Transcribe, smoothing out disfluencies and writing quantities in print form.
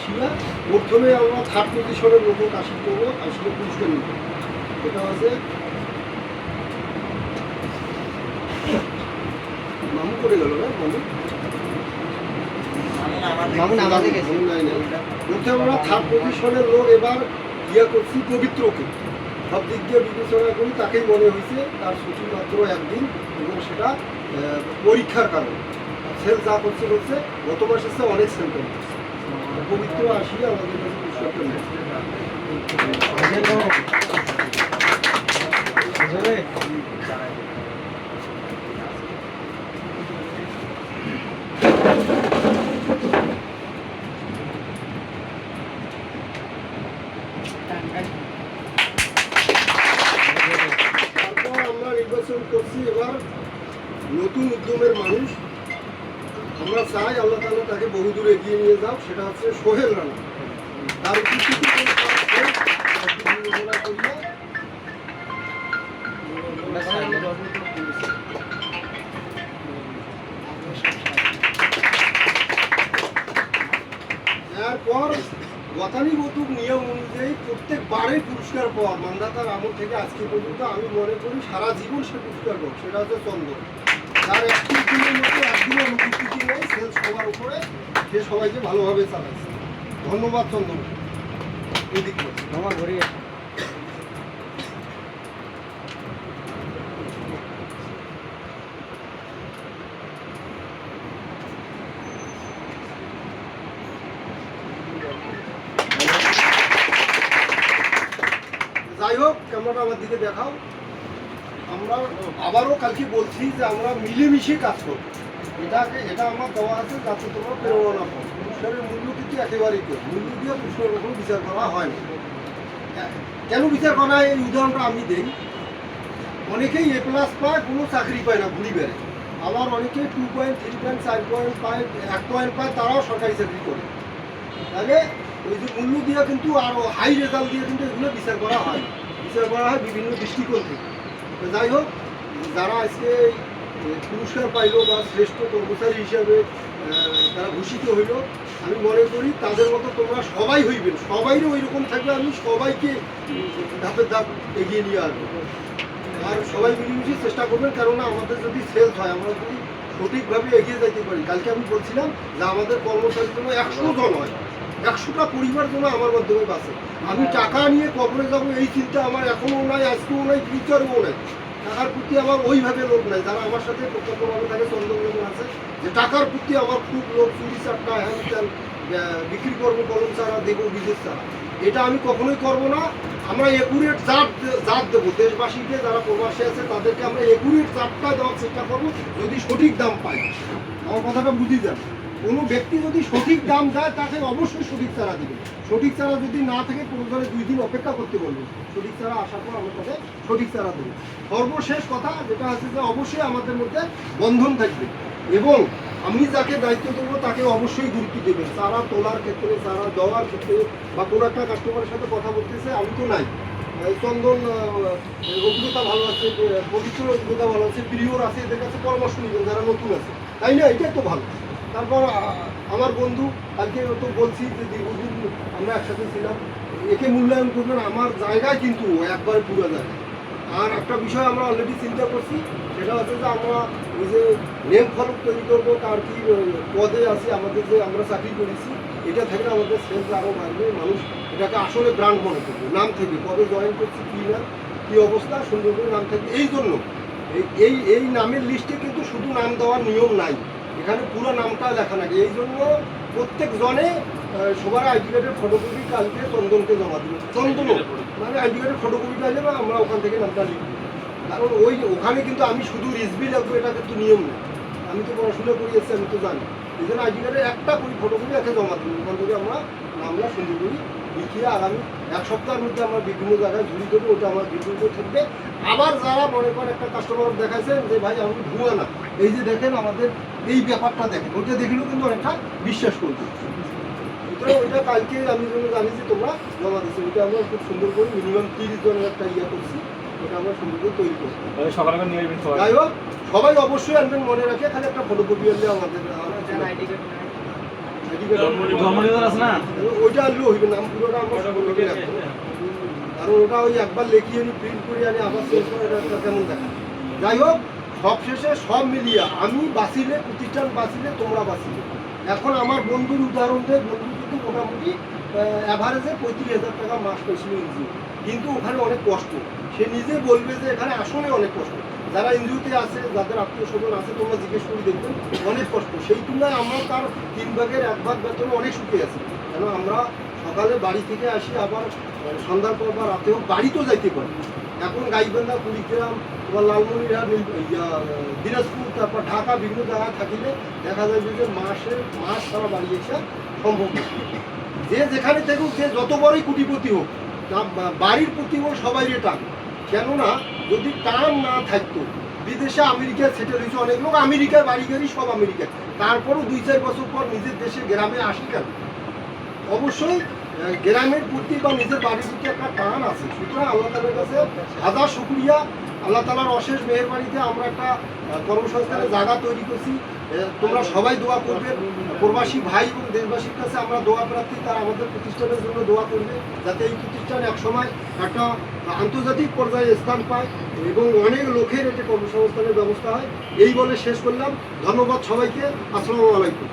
আসিয়া প্রথমে আমরা থার্ড পজিশনের লোক আসি করবো, আসলে পুরস্কার নিব। এটা আছে মামু করে গেল না, প্রথমে আমরা থার্ড পজিশনের লোক এবার ইয়া করছি পবিত্রকে, সব দিক দিয়ে বিবেচনা করি তাকেই মনে হয়েছে, তার ছুটি মাত্র একদিন এবং সেটা পরীক্ষার কারণে সেল যা করছে বলছে গত মাসের চেয়ে অনেক সেল করছে। পবিত্র আসিয়া আমাদের কাছে পুরস্কারটা নেয়। তারপর আমরা নির্বাচন করছি এবার নতুন উদ্যমের মানুষ, আমরা চাই আল্লাহ তাআলা তাকে বহুদূর এগিয়ে নিয়ে যাও, সেটা হচ্ছে সোহেল রানা। তার উপস্থিতি এরপর গতানুগতিক নিয়ম অনুযায়ী প্রত্যেকবারেই পুরস্কার পাওয়া মান্ধাতার আমল থেকে আজকে পর্যন্ত আমি মনে করি সারা জীবন সে পুরস্কার পাবো, সেটা হচ্ছে চন্দন। তার একটি দিনের মধ্যে একদিন অনুপস্থিতি নেই, সেল সবার উপরে সে সবাইকে ভালোভাবে চালাচ্ছে। ধন্যবাদ চন্দন। এদিক আমার ঘরে যাই হোক, ক্যামেরাটা আমার দিকে দেখাও। আমরা আবারও কালকে বলছি যে আমরা মিলেমিশে কাজ করব। এটা আমার দেওয়া আছে যাতে তোমরা প্রেরণা পাও। পুরস্কারের মূল্য কিন্তু একেবারেই কম, মূল্য দিয়ে পুরস্কার কখনো বিচার করা হয় না। কেন বিচার করা হয় এই উদাহরণটা আমি দিই। অনেকেই A+ পায়, কোনো চাকরি পায় না, ঘুরি বেড়ে। আবার অনেকে 2 পয়েন্ট 3 পয়েন্ট 4 পয়েন্ট পায়, 1 পয়েন্ট পায়, তারাও সরকারি চাকরি করে। তাহলে ওই যে মূল্য দিয়ে কিন্তু আরও হাই রেজাল্ট দিয়ে কিন্তু এগুলো বিচার করা হয়, বিভিন্ন দৃষ্টিকোণ থেকে। তো যাই হোক, যারা আজকে পুরস্কার পাইল বা শ্রেষ্ঠ কর্মচারী হিসাবে তারা ভূষিত হইল, আমি মনে করি তাদের মতো তোমরা সবাই হইবেন, সবাইরও ওই রকম থাকবে। আমি সবাইকে ধাপে ধাপ এগিয়ে নিয়ে আসবো, আর সবাই মিলেমিশে চেষ্টা করবেন। কেননা আমাদের যদি সেলস হয়, আমরা যদি সঠিকভাবে এগিয়ে যেতে পারি, কালকে আমি বলছিলাম যে আমাদের কর্মচারীর জন্য 100 জন হয়, 100টা পরিবার যেন আমার মাধ্যমে বাঁচে। আমি টাকা নিয়ে কবরে যাবো এই চিন্তা আমার এখনও নাই, আজকেও নাই, ফিউচারেও নাই। টাকার প্রতি আমার ওইভাবে লোভ নাই। যারা আমার সাথে প্রত্যক্ষভাবে থাকে চন্দন আছে যে টাকার প্রতি আমার খুব লোভ, চুরি চারটা হ্যান ত্যান বিক্রি করবো, কলম চারা দেবো, বিদেশ চারা, এটা আমি কখনোই করবো না। আমরা একুরেট জাত দেবো দেশবাসীকে, যারা প্রবাসী আছে তাদেরকে আমরা একুরেট জাতটা দেওয়ার চেষ্টা করবো, যদি সঠিক দাম পাই। আমার কথাটা বুঝি যান, কোনো ব্যক্তি যদি সঠিক দাম দেয় তাকে অবশ্যই সঠিক চারা দিবে। সঠিক চারা যদি না থাকে প্রয়োজনে 2 দিন অপেক্ষা করতে বলবে, সঠিক চারা আসার পর আমরা তাকে সঠিক চারা দেবো। সর্বশেষ কথা যেটা আছে যে অবশ্যই আমাদের মধ্যে বন্ধন থাকবে, এবং আমি যাকে দায়িত্ব দেবো তাকে অবশ্যই গুরুত্ব দেবেন। চারা তোলার ক্ষেত্রে, চারা দেওয়ার ক্ষেত্রে, বা কোনো একটা কাস্টমারের সাথে কথা বলতেছে, আমি তো নাই, চন্দন অভিজ্ঞতা ভালো আছে, পবিত্র অভিজ্ঞতা ভালো আছে, প্রিয়র আছে, এদের কাছে পরামর্শ নেবেন যারা নতুন আছে, তাই না? এটাই তো ভালো। তারপর আমার বন্ধু, কালকে তো বলছি যে দীর্ঘদিন আমরা একসাথে ছিলাম, একে মূল্যায়ন করবেন। আমার জায়গায় কিন্তু একবার পুরো জায়গা। আর একটা বিষয় আমরা অলরেডি চিন্তা করছি, সেটা হচ্ছে যে আমরা ওই যে নেম ফলক তৈরি করবো, তার কি পদে আছে আমাদের যে আমরা চাকরি করেছি, এটা থেকে আমাদের সেলস আরও বাড়বে, মানুষ এটাকে আসলে ব্র্যান্ড মনে করবে। নাম থেকে কবে জয়েন করছি, কী না কী অবস্থা, সুন্দর করে নাম থাকবে। এই জন্য এই নামের লিস্টে কিন্তু শুধু নাম দেওয়ার নিয়ম নাই, এখানে পুরো নামটা লেখা নাকি। এই জন্য প্রত্যেক জনে সবার আইডি কার্ডের ফটোকপি কালকে চন্দনকে জমা দেবে। চন্দন মানে আইডি কার্ডের ফটোকপিটা যাবে, আমরা ওখান থেকে নামটা লিখব। কারণ ওখানে কিন্তু আমি শুধু রিসবি লাগবো, এটা কিন্তু নিয়ম নেই। আমি তো পড়াশোনা করে এসেছি, আমি তো জানি। এই জন্য আইডি কার্ডের একটা ফটোকপি একে জমা দেবো, ওখান থেকে আমরা নামটা সুন্দর করি লিখিয়ে আগামী 1 সপ্তাহের মধ্যে আমরা বিভিন্ন জায়গায় ঝুড়ি দেবো, ওটা আমার ভিডিওতে থাকবে। আবার যারা মনে করেন একটা কাস্টমার দেখাইছেন যে ভাই আমি ভুয়া না, এই যে দেখেন আমাদের এই ব্যাপারটা দেখেন, ওইটা দেখলেও কিন্তু অনেকটা বিশ্বাস করবে। ওইটা কালকে আমি জানি যে তোমরা জমা দিচ্ছি, ওইটা আমরা খুব সুন্দর করে মিনিমাম 30 জনের একটা ইয়ে করছি, ওটা আমরা সুন্দর করে তৈরি করছি। সকালে নিয়ে আসবেন সবাই, যাই হোক সবাই অবশ্যই আনবেন, মনে রাখে খালি একটা ফটোকপি আনলে আমাদের এদিকে ধর্মনিধন আছে না? ওইটা আনলেও হইবে, নাম পুরোটা আমরা সকলকে রাখবো, কারণ ওটা ওই একবার লেখিয়ে আনি প্রিন্ট করে আনি আবার শেষ করে এটা কেমন দেখা। যাই হোক, সব শেষে সব মিলিয়ে আমি বাঁচিলে, প্রতিষ্ঠান বাঁচিলে, তোমরা বাঁচিলে। এখন আমার বন্ধুর উদাহরণ দেয়, বন্ধু কিন্তু মোটামুটি অ্যাভারেজে 35,000 টাকা মাস পেয়েছিল এনজিও, কিন্তু ওখানে অনেক কষ্ট। সে নিজে বলবে যে এখানে আসলে অনেক কষ্ট। যারা এনজিওতে আছে, যাদের আত্মীয় স্বজন আছে, তোমরা জিজ্ঞেস করে দেখবেন, অনেক কষ্ট। সেই তুলনায় আমরা তার 3 ভাগের 1 ভাগ বেতনে অনেক সুখে আছি। কেন আমরা সকালে বাড়ি থেকে আসি, আবার সন্ধ্যার পর বা রাতেও বাড়িতেও যাইতে পারি। এখন গাইবান্ধা, কুড়িগ্রাম, তোমার লালমনিরহাট, দিনাজপুর, তারপর ঢাকা, বিভিন্ন জায়গায় থাকিলে দেখা যায় যে মাস সারা বাড়ি এসে সম্ভব না। যে যেখানে থাকুক, যে যত বড়ই কোটিপতি হোক, বাড়ির প্রতি ওর সবাই টান। কেননা যদি টান না থাকতো, বিদেশে আমেরিকায় সেটেল হয়েছে অনেক লোক, আমেরিকায় বাড়ি গাড়ি সব আমেরিকায়, তারপরও 2-4 বছর পর নিজের দেশে গ্রামে আসি কেন? অবশ্যই গ্রামের প্রতি বা নিজের বাড়ির প্রতি একটা টান আছে। সুতরাং আল্লাহ তালার কাছে হাজার শুকরিয়া। আল্লাহ তালার অশেষ মেহেরবানিতে আমরা একটা কর্মসংস্থানের জায়গা তৈরি করছি। তোমরা সবাই দোয়া করবে, প্রবাসী ভাই এবং দেশবাসীর কাছে আমরা দোয়া প্রার্থী, তারা আমাদের প্রতিষ্ঠানের জন্য দোয়া করবে, যাতে এই প্রতিষ্ঠান একসময় একটা আন্তর্জাতিক পর্যায়ে স্থান পায় এবং অনেক লোকের একটা কর্মসংস্থানের ব্যবস্থা হয়। এই বলে শেষ করলাম। ধন্যবাদ সবাইকে। আসসালামু আলাইকুম।